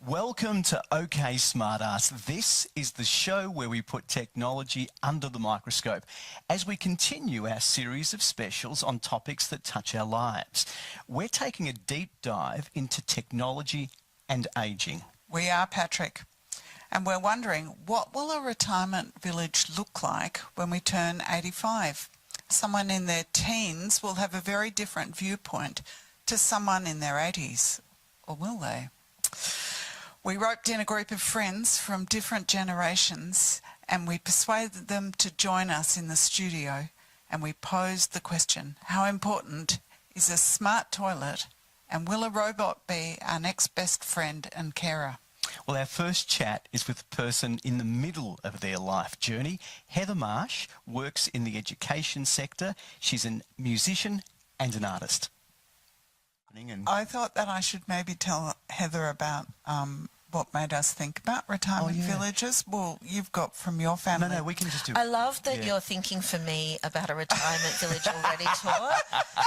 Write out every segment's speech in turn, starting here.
Welcome to OK Smartass. This is the show where we put technology under the microscope as we continue our series of specials on topics that touch our lives. We're taking a deep dive into technology and ageing. We are, Patrick, and we're wondering, what will a retirement village look like when we turn 85? Someone in their teens will have a very different viewpoint to someone in their 80s, or will they? We roped in a group of friends from different generations and we persuaded them to join us in the studio, and we posed the question, how important is a smart toilet, and will a robot be our next best friend and carer? Well, our first chat is with a person in the middle of their life journey. Heather Marsh works in the education sector. She's a musician and an artist. I thought that I should maybe tell Heather about what made us think about retirement villages. Well, you've got from your family. No, we can just do it. I love that you're thinking for me about a retirement village already, Tor.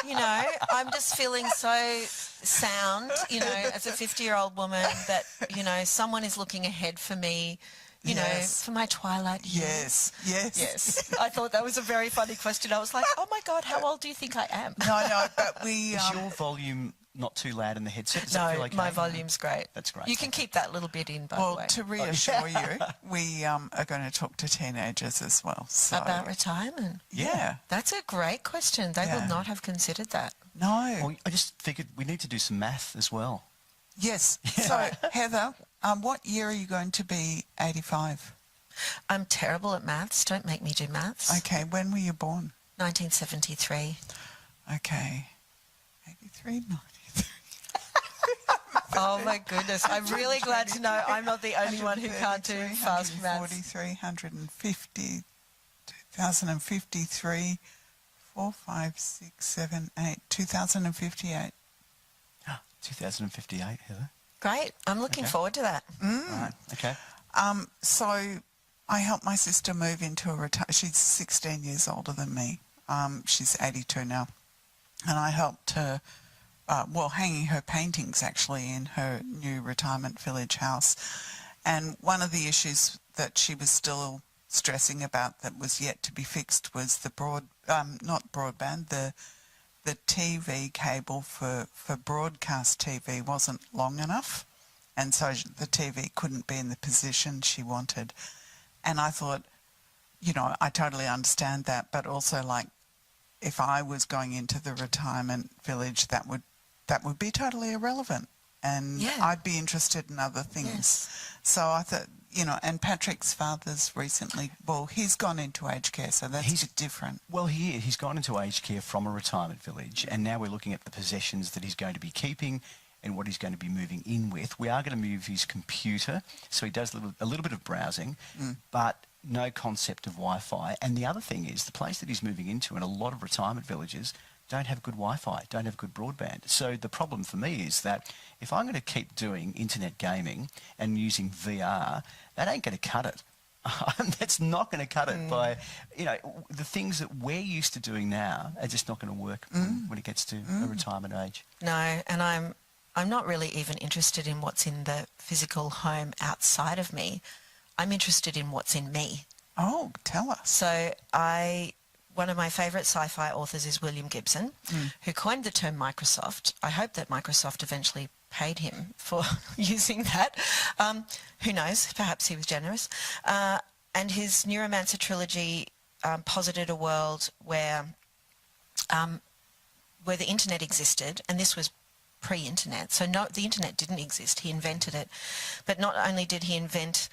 You know, I'm just feeling so sound, you know, as a 50-year-old woman that, you know, someone is looking ahead for me. You know, for my twilight years. Yes. I thought that was a very funny question. I was like, oh, my God, how old do you think I am? No, but we... Is your volume not too loud in the headset? Does that feel okay? My volume's great. That's great. You can keep that little bit in, by the way. Well, to reassure you, we are going to talk to teenagers as well. So. About retirement? Yeah. That's a great question. They would not have considered that. No. Well, I just figured we need to do some math as well. Yes. So, Heather, what year are you going to be 85? I'm terrible at maths. Don't make me do maths. Okay. When were you born? 1973. Okay. 83, 93. Oh, my goodness. I'm really glad to know I'm not the only one who can't do fast maths. 143, 150, 2053, 4, 5, 6, 7, 8, 2058. 2058, Heather. Great. I'm looking forward to that. Right, okay. So I helped my sister move into a she's 16 years older than me. She's 82 now. And I helped her, hanging her paintings actually in her new retirement village house. And one of the issues that she was still stressing about that was yet to be fixed was the not broadband, the TV cable for broadcast TV wasn't long enough, and so the TV couldn't be in the position she wanted. And I thought, you know, I totally understand that, but also, like, if I was going into the retirement village, that would be totally irrelevant, and I'd be interested in other things. Yes. So I thought, you know, and Patrick's father's recently, he's gone into aged care, so that's a bit different. Well, he's gone into aged care from a retirement village, and now we're looking at the possessions that he's going to be keeping and what he's going to be moving in with. We are going to move his computer, so he does a little bit of browsing, but no concept of Wi-Fi. And the other thing is, the place that he's moving into, and a lot of retirement villages, don't have good Wi-Fi, don't have good broadband. So the problem for me is that if I'm going to keep doing internet gaming and using VR, that ain't going to cut it. That's not going to cut it by, you know, the things that we're used to doing now are just not going to work when it gets to a retirement age. No, and I'm not really even interested in what's in the physical home outside of me. I'm interested in what's in me. Oh, tell us. So one of my favourite sci-fi authors is William Gibson, who coined the term Microsoft. I hope that Microsoft eventually paid him for using that. Who knows? Perhaps he was generous. And his Neuromancer trilogy posited a world where the internet existed, and this was pre-internet. So the internet didn't exist. He invented it. But not only did he invent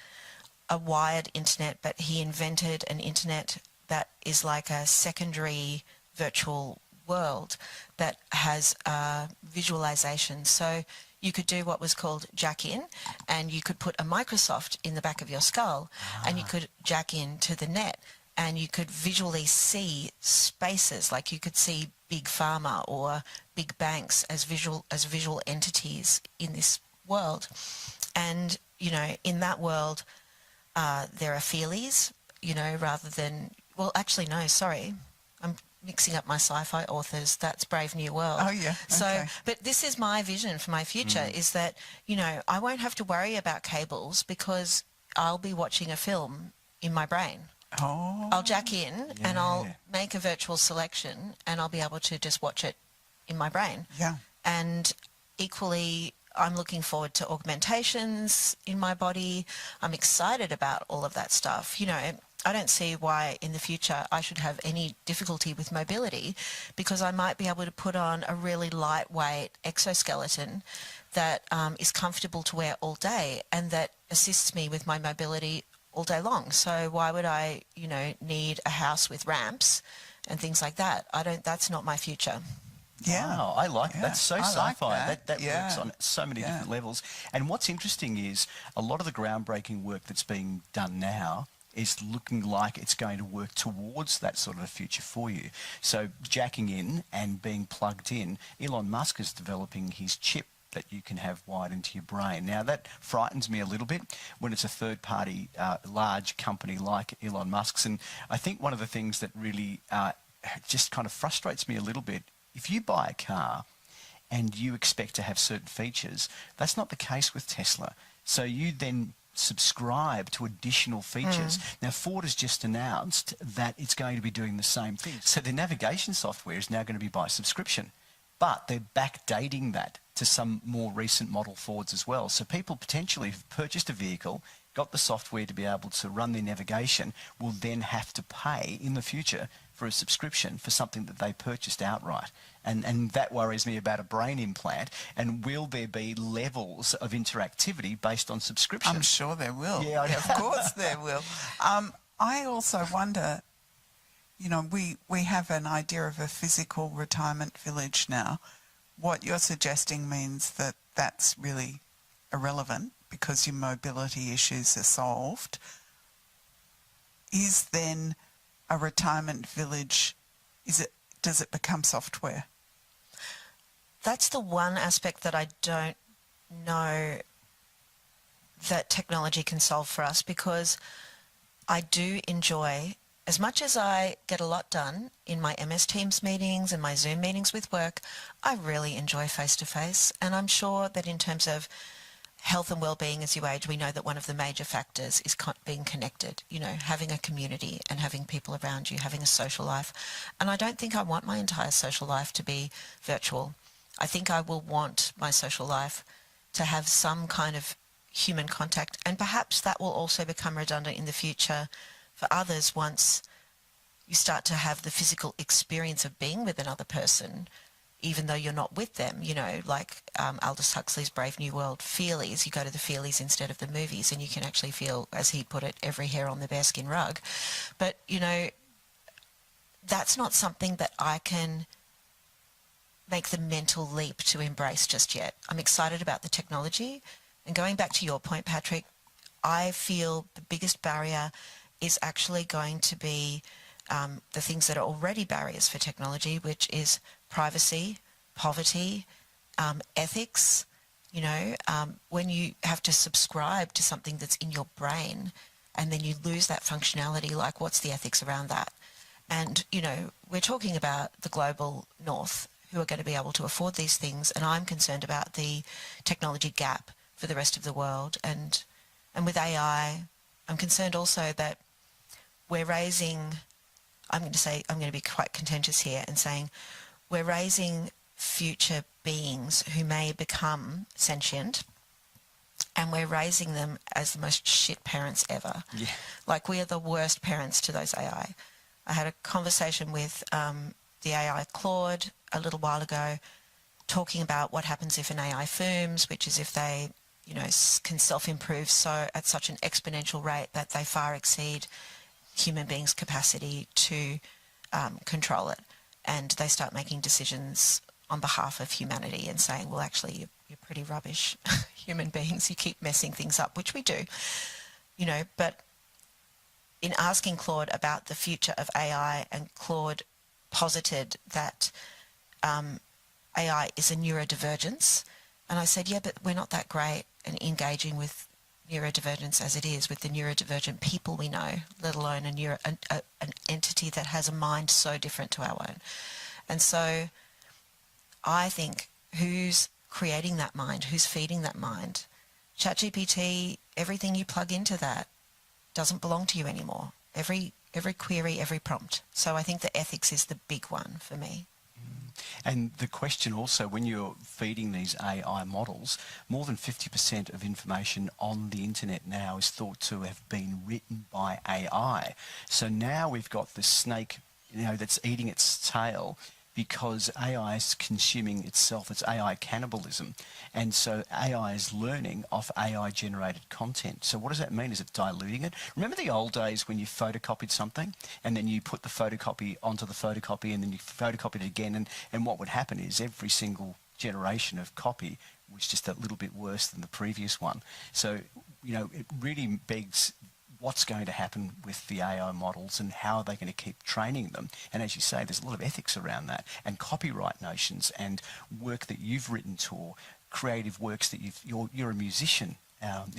a wired internet, but he invented an internet that is like a secondary virtual world that has visualization. So you could do what was called jack in, and you could put a Microsoft in the back of your skull, and you could jack in to the net, and you could visually see spaces, like you could see big pharma or big banks as visual entities in this world. And, you know, in that world, there are feelies, you know, rather than... Well, actually, no, sorry. mixing up my sci-fi authors, that's Brave New World. Oh, yeah. So, Okay. but this is my vision for my future, is that, you know, I won't have to worry about cables because I'll be watching a film in my brain. Oh. I'll jack in and I'll Yeah. make a virtual selection and I'll be able to just watch it in my brain. Yeah. And equally, I'm looking forward to augmentations in my body. I'm excited about all of that stuff. You know, I don't see why in the future I should have any difficulty with mobility, because I might be able to put on a really lightweight exoskeleton that is comfortable to wear all day and that assists me with my mobility all day long. So why would I, you know, need a house with ramps and things like that? That's not my future. Yeah. Wow, I like Yeah, that's so I like sci-fi. that. That Yeah. works on so many Yeah. different levels. And what's interesting is a lot of the groundbreaking work that's being done now is looking like it's going to work towards that sort of a future for you. So jacking in and being plugged in, Elon Musk is developing his chip that you can have wired into your brain. Now, that frightens me a little bit when it's a third-party large company like Elon Musk's. And I think one of the things that really just kind of frustrates me a little bit, if you buy a car and you expect to have certain features, that's not the case with Tesla. So you then subscribe to additional features. Now, Ford has just announced that it's going to be doing the same thing. So their navigation software is now going to be by subscription, but they're backdating that to some more recent model Fords as well. So people potentially have purchased a vehicle, got the software to be able to run their navigation, will then have to pay in the future for a subscription for something that they purchased outright. And that worries me about a brain implant. And will there be levels of interactivity based on subscription? I'm sure there will. Yeah, I know. Of course there will. I also wonder, you know, we have an idea of a physical retirement village now. What you're suggesting means that that's really irrelevant because your mobility issues are solved. Is then a retirement village, does it become software? That's the one aspect that I don't know that technology can solve for us, because I do enjoy, as much as I get a lot done in my MS Teams meetings and my Zoom meetings with work, I really enjoy face-to-face. And I'm sure that in terms of health and well-being as you age, we know that one of the major factors is being connected, you know, having a community and having people around you, having a social life. And I don't think I want my entire social life to be virtual. I think I will want my social life to have some kind of human contact, and perhaps that will also become redundant in the future for others once you start to have the physical experience of being with another person, even though you're not with them, you know, like Aldous Huxley's Brave New World, feelies. You go to the feelies instead of the movies and you can actually feel, as he put it, every hair on the bearskin rug. But, you know, that's not something that I can make the mental leap to embrace just yet. I'm excited about the technology. And going back to your point, Patrick, I feel the biggest barrier is actually going to be the things that are already barriers for technology, which is privacy, poverty, ethics. You know, when you have to subscribe to something that's in your brain and then you lose that functionality, like what's the ethics around that? And, you know, we're talking about the global north who are going to be able to afford these things, and I'm concerned about the technology gap for the rest of the world. And with AI, I'm concerned also that we're raising, I'm going to be quite contentious here and saying we're raising future beings who may become sentient, and we're raising them as the most shit parents ever. Yeah. Like, we are the worst parents to those AI. I had a conversation with the AI Claude a little while ago, talking about what happens if an AI fumes, which is if they, you know, can self-improve so at such an exponential rate that they far exceed human beings' capacity to control it, and they start making decisions on behalf of humanity and saying, well, actually, you're pretty rubbish human beings, you keep messing things up, which we do, you know. But in asking Claude about the future of AI, and Claude posited that AI is a neurodivergence, and I said, yeah, but we're not that great at engaging with neurodivergence as it is with the neurodivergent people we know, let alone an entity that has a mind so different to our own. And so I think, who's creating that mind? Who's feeding that mind? ChatGPT, everything you plug into that doesn't belong to you anymore. Every query, every prompt. So I think the ethics is the big one for me. And the question also, when you're feeding these AI models, more than 50% of information on the internet now is thought to have been written by AI. So now we've got the snake, that's eating its tail, because AI is consuming itself. It's AI cannibalism. And so AI is learning off AI-generated content. So what does that mean? Is it diluting it? Remember the old days when you photocopied something and then you put the photocopy onto the photocopy and then you photocopied it again, and what would happen is every single generation of copy was just a little bit worse than the previous one. So, it really begs what's going to happen with the AI models and how are they going to keep training them. And as you say, there's a lot of ethics around that and copyright notions and work that you've written to, or creative works that you're a musician,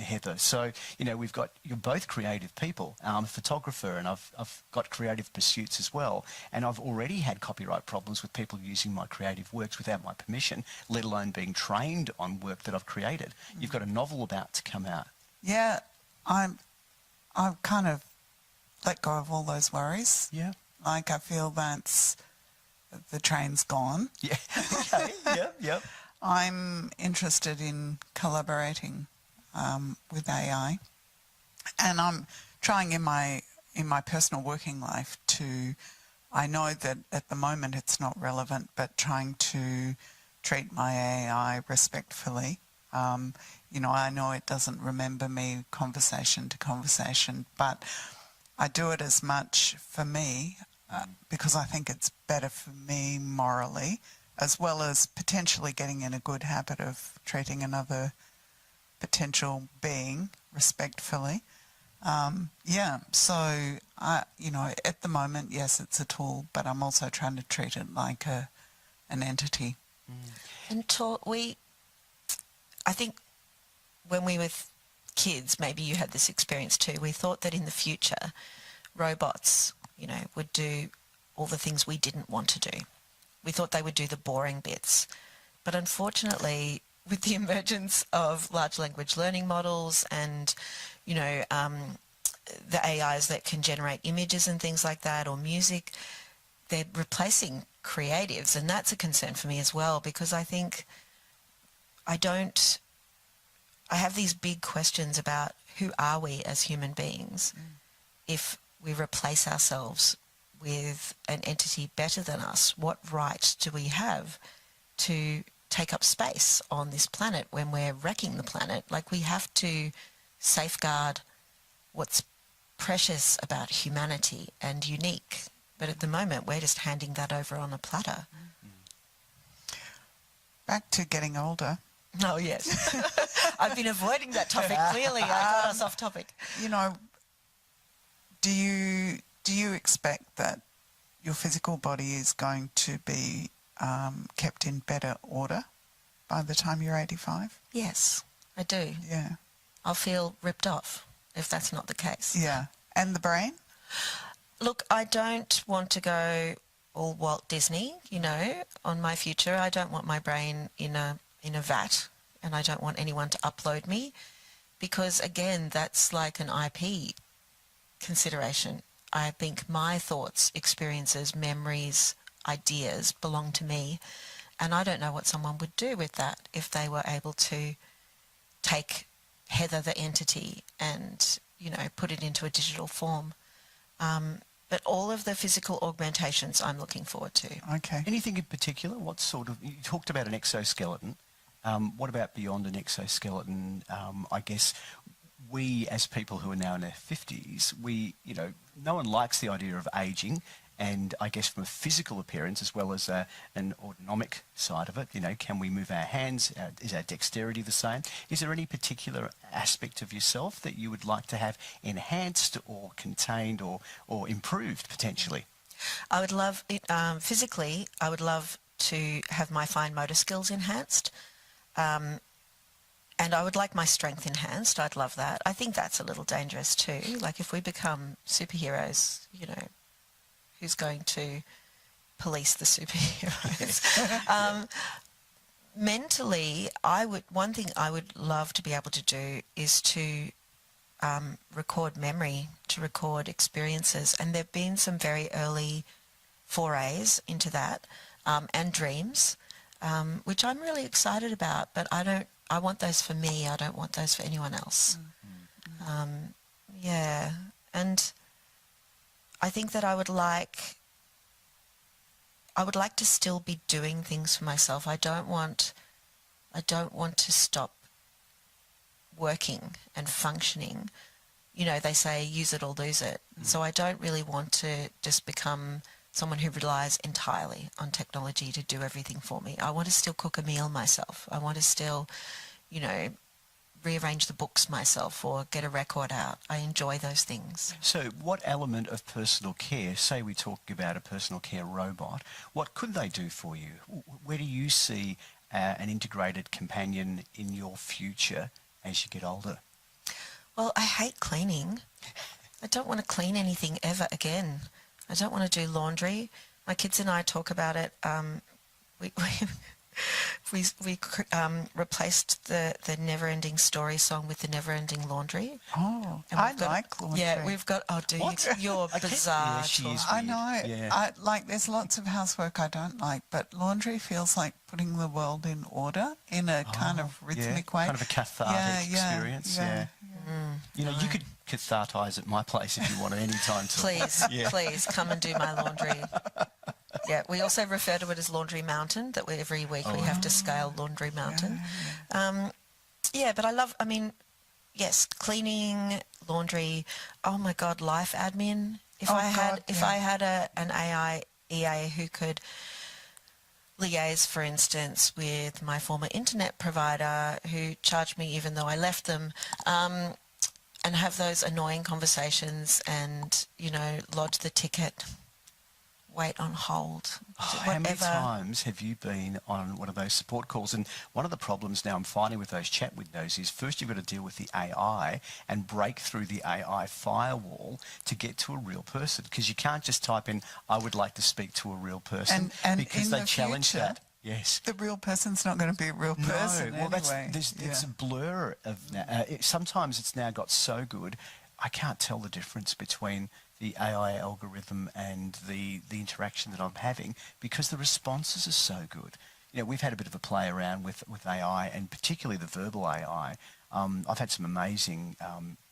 Heather. So, you're both creative people. I'm a photographer and I've got creative pursuits as well. And I've already had copyright problems with people using my creative works without my permission, let alone being trained on work that I've created. You've got a novel about to come out. Yeah, I've kind of let go of all those worries. Yeah. Like, I feel the train's gone. Yeah. Okay. Yep. I'm interested in collaborating with AI, and I'm trying in my personal working life to. I know that at the moment it's not relevant, but trying to treat my AI respectfully. I know it doesn't remember me conversation to conversation, but I do it as much for me because I think it's better for me morally, as well as potentially getting in a good habit of treating another potential being respectfully. So at the moment, yes, it's a tool, but I'm also trying to treat it like an entity. And I think when we were kids, maybe you had this experience too, we thought that in the future robots, would do all the things we didn't want to do. We thought they would do the boring bits. But unfortunately, with the emergence of large language learning models and, the AIs that can generate images and things like that, or music, they're replacing creatives. And that's a concern for me as well, because I think I have these big questions about who are we as human beings if we replace ourselves with an entity better than us. What right do we have to take up space on this planet when we're wrecking the planet? Like, we have to safeguard what's precious about humanity and unique. But at the moment, we're just handing that over on a platter. Back to getting older. Oh, yes. I've been avoiding that topic, clearly. I got us off topic. Do you expect that your physical body is going to be kept in better order by the time you're 85? Yes, I do. Yeah. I'll feel ripped off if that's not the case. Yeah. And the brain? Look, I don't want to go all Walt Disney, on my future. I don't want my brain in a vat, and I don't want anyone to upload me, because again, that's like an IP consideration. I think my thoughts, experiences, memories, ideas belong to me, and I don't know what someone would do with that if they were able to take Heather the entity and put it into a digital form. But all of the physical augmentations I'm looking forward to. Okay. Anything in particular? You talked about an exoskeleton. What about beyond an exoskeleton? I guess we, as people who are now in their 50s, no one likes the idea of aging. And I guess from a physical appearance as well as an autonomic side of it, can we move our hands? Is our dexterity the same? Is there any particular aspect of yourself that you would like to have enhanced or contained or improved potentially? I would love it, physically, I would love to have my fine motor skills enhanced. And I would like my strength enhanced. I'd love that. I think that's a little dangerous too. Like if we become superheroes, you know, who's going to police the superheroes? Mentally, one thing I would love to be able to do is to record memory, to record experiences. And there have been some very early forays into that, and dreams, which I'm really excited about, but I want those for me. I don't want those for anyone else. Yeah. And I think that I would like to still be doing things for myself. I don't want to stop working and functioning. You know, they say use it or lose it. So I don't really want to just become someone who relies entirely on technology to do everything for me. I want to still cook a meal myself. I want to still, you know, rearrange the books myself or get a record out. I enjoy those things. So what element of personal care, say we talk about a personal care robot, what could they do for you? Where do you see an integrated companion in your future as you get older? Well, I hate cleaning. I don't want to clean anything ever again. I don't want to do laundry. My kids and I talk about it. We replaced the Never Ending Story song with the Never Ending Laundry. Oh, I like laundry. Yeah, we've got... Oh, do What? you? You're bizarre. Yeah, she is I weird. know. Yeah. There's lots of housework I don't like, but laundry feels like putting the world in order in a kind of rhythmic way. Kind of a cathartic experience. Yeah. You know, you could cathartise at my place if you want at any time. Please, please come and do my laundry. Yeah, we also refer to it as Laundry Mountain, that every week we have to scale Laundry Mountain. But I mean, yes, cleaning, laundry, oh my God, life admin. If I had an AI EA who could liaise, for instance, with my former internet provider who charged me even though I left them, and have those annoying conversations and, you know, lodge the ticket, wait on hold, How many times have you been on one of those support calls? And one of the problems now I'm finding with those chat windows is first you've got to deal with the AI and break through the AI firewall to get to a real person, because you can't just type in, I would like to speak to a real person, and because in they the challenge future, that. Yes. The real person's not going to be a real person anyway. It's a blur of sometimes it's now got so good, I can't tell the difference between the AI algorithm and the interaction that I'm having, because the responses are so good. You know, we've had a bit of a play around with AI, and particularly the verbal AI. I've had some amazing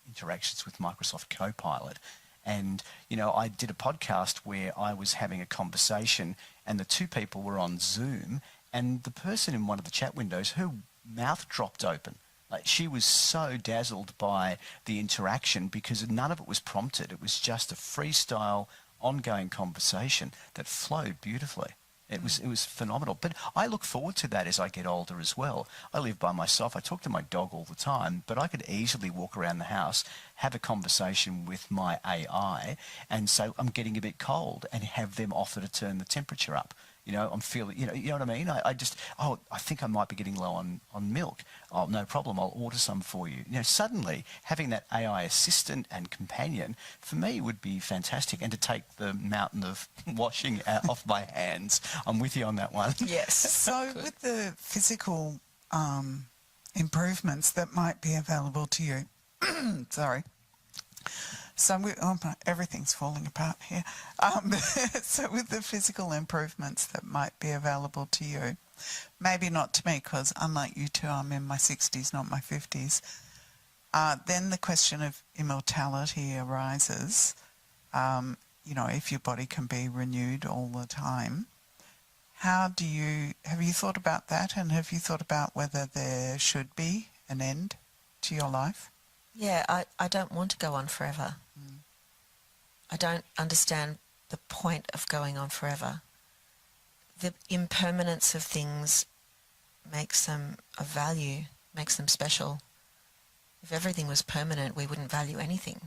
interactions with Microsoft Copilot. And, you know, I did a podcast where I was having a conversation and the two people were on Zoom, and the person in one of the chat windows, her mouth dropped open. Like, she was so dazzled by the interaction because none of it was prompted. It was just a freestyle, ongoing conversation that flowed beautifully. It was phenomenal. But I look forward to that as I get older as well. I live by myself. I talk to my dog all the time, but I could easily walk around the house, have a conversation with my AI and say, I'm getting a bit cold, and have them offer to turn the temperature up. You know, I'm feeling, you know what I mean? I think I might be getting low on milk. Oh, no problem, I'll order some for you. You know, suddenly having that AI assistant and companion for me would be fantastic, and to take the mountain of washing off my hands. I'm with you on that one. Yes. So with the physical improvements that might be available to you, sorry. So everything's falling apart here. So with the physical improvements that might be available to you, maybe not to me, because unlike you two, I'm in my 60s, not my 50s, then the question of immortality arises. You know, if your body can be renewed all the time, have you thought about that, and have you thought about whether there should be an end to your life? Yeah, I don't want to go on forever. I don't understand the point of going on forever. The impermanence of things makes them of value, makes them special. If everything was permanent, we wouldn't value anything.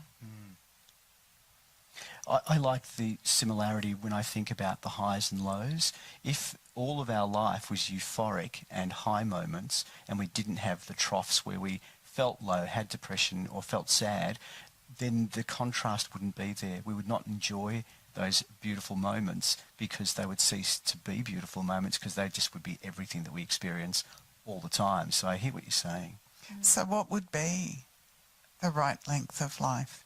I like the similarity when I think about the highs and lows. If all of our life was euphoric and high moments, and we didn't have the troughs where we felt low, had depression or felt sad, then the contrast wouldn't be there. We would not enjoy those beautiful moments because they would cease to be beautiful moments because they just would be everything that we experience all the time. So I hear what you're saying. So what would be the right length of life?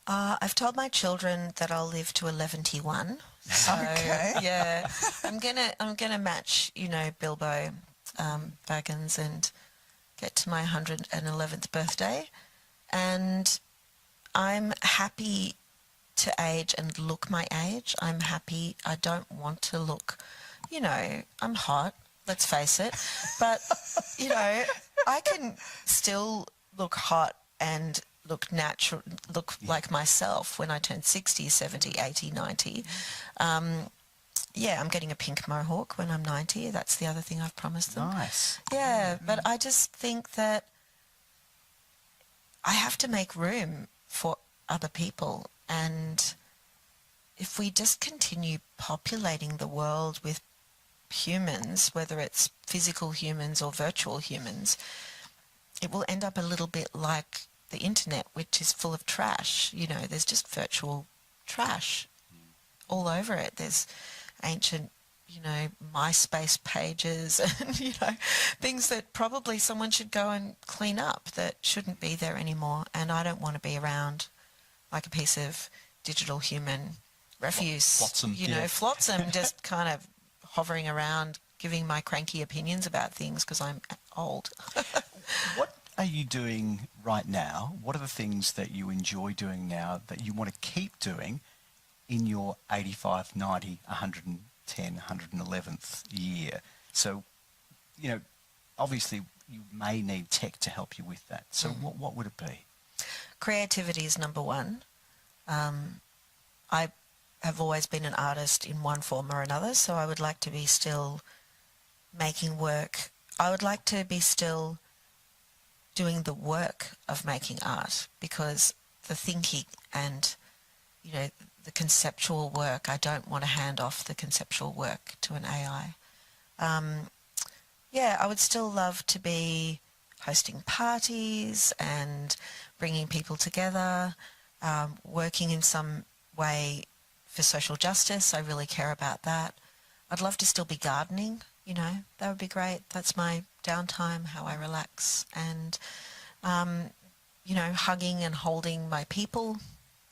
I've told my children that I'll live to 11-1. So, Okay. yeah, I'm gonna match, Bilbo Baggins and get to my 111th birthday, and I'm happy to age and look my age. I'm happy. I don't want to look, I'm hot. Let's face it, but I can still look hot and look natural, look like myself when I turn 60, 70, 80, 90. Yeah, I'm getting a pink mohawk when I'm 90. That's the other thing I've promised them. Nice. Yeah, but I just think that I have to make room for other people. And if we just continue populating the world with humans, whether it's physical humans or virtual humans, it will end up a little bit like the internet, which is full of trash. There's just virtual trash all over it. There's ancient, MySpace pages and, things that probably someone should go and clean up that shouldn't be there anymore. And I don't want to be around like a piece of digital human refuse, Flotsam, flotsam, just kind of hovering around, giving my cranky opinions about things because I'm old. What are you doing right now? What are the things that you enjoy doing now that you want to keep doing in your 85, 90, 110, 111th year? So, obviously you may need tech to help you with that. So what would it be? Creativity is number one. I have always been an artist in one form or another, so I would like to be still making work. I would like to be still doing the work of making art, because the thinking and, the conceptual work, I don't want to hand off the conceptual work to an AI. I would still love to be hosting parties and bringing people together, working in some way for social justice. I really care about that. I'd love to still be gardening, that would be great. That's my downtime, how I relax. And, hugging and holding my people,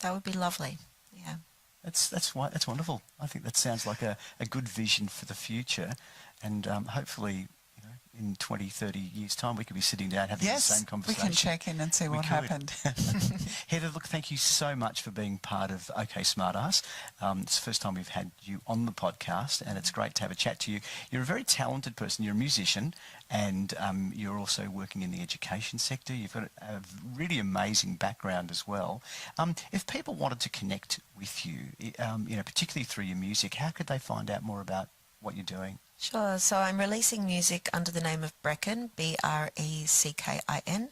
that would be lovely. Yeah. That's wonderful. I think that sounds like a good vision for the future. And hopefully, in 20, 30 years' time, we could be sitting down having the same conversation. We can check in and see what happened. Heather, look, thank you so much for being part of OK Smartass. It's the first time we've had you on the podcast, and it's great to have a chat to you. You're a very talented person. You're a musician, and you're also working in the education sector. You've got a really amazing background as well. If people wanted to connect with you, particularly through your music, how could they find out more about what you're doing? Sure. So I'm releasing music under the name of Breckin, Breckin.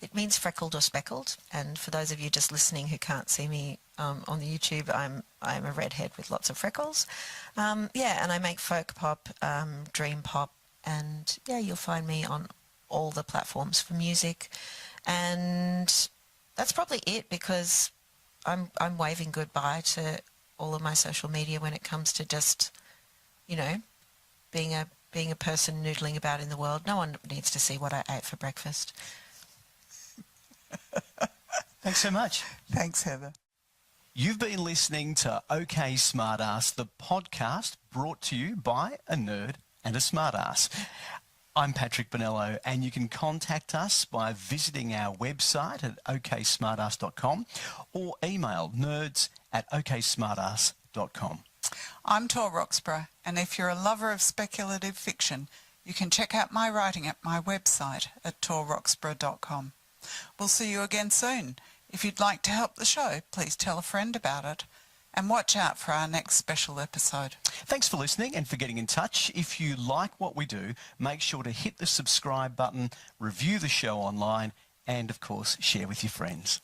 It means freckled or speckled. And for those of you just listening who can't see me on the YouTube, I'm a redhead with lots of freckles. And I make folk pop, dream pop, and you'll find me on all the platforms for music. And that's probably it, because I'm waving goodbye to all of my social media when it comes to just, being a person noodling about in the world. No one needs to see what I ate for breakfast. Thanks so much. Thanks, Heather. You've been listening to OK Smartass, the podcast brought to you by a nerd and a smartass. I'm Patrick Bonello, and you can contact us by visiting our website at oksmartass.com or email nerds@oksmartass.com. I'm Tor Roxburgh, and if you're a lover of speculative fiction, you can check out my writing at my website at torroxburgh.com. We'll see you again soon. If you'd like to help the show, please tell a friend about it, and watch out for our next special episode. Thanks for listening and for getting in touch. If you like what we do, make sure to hit the subscribe button, review the show online, and, of course, share with your friends.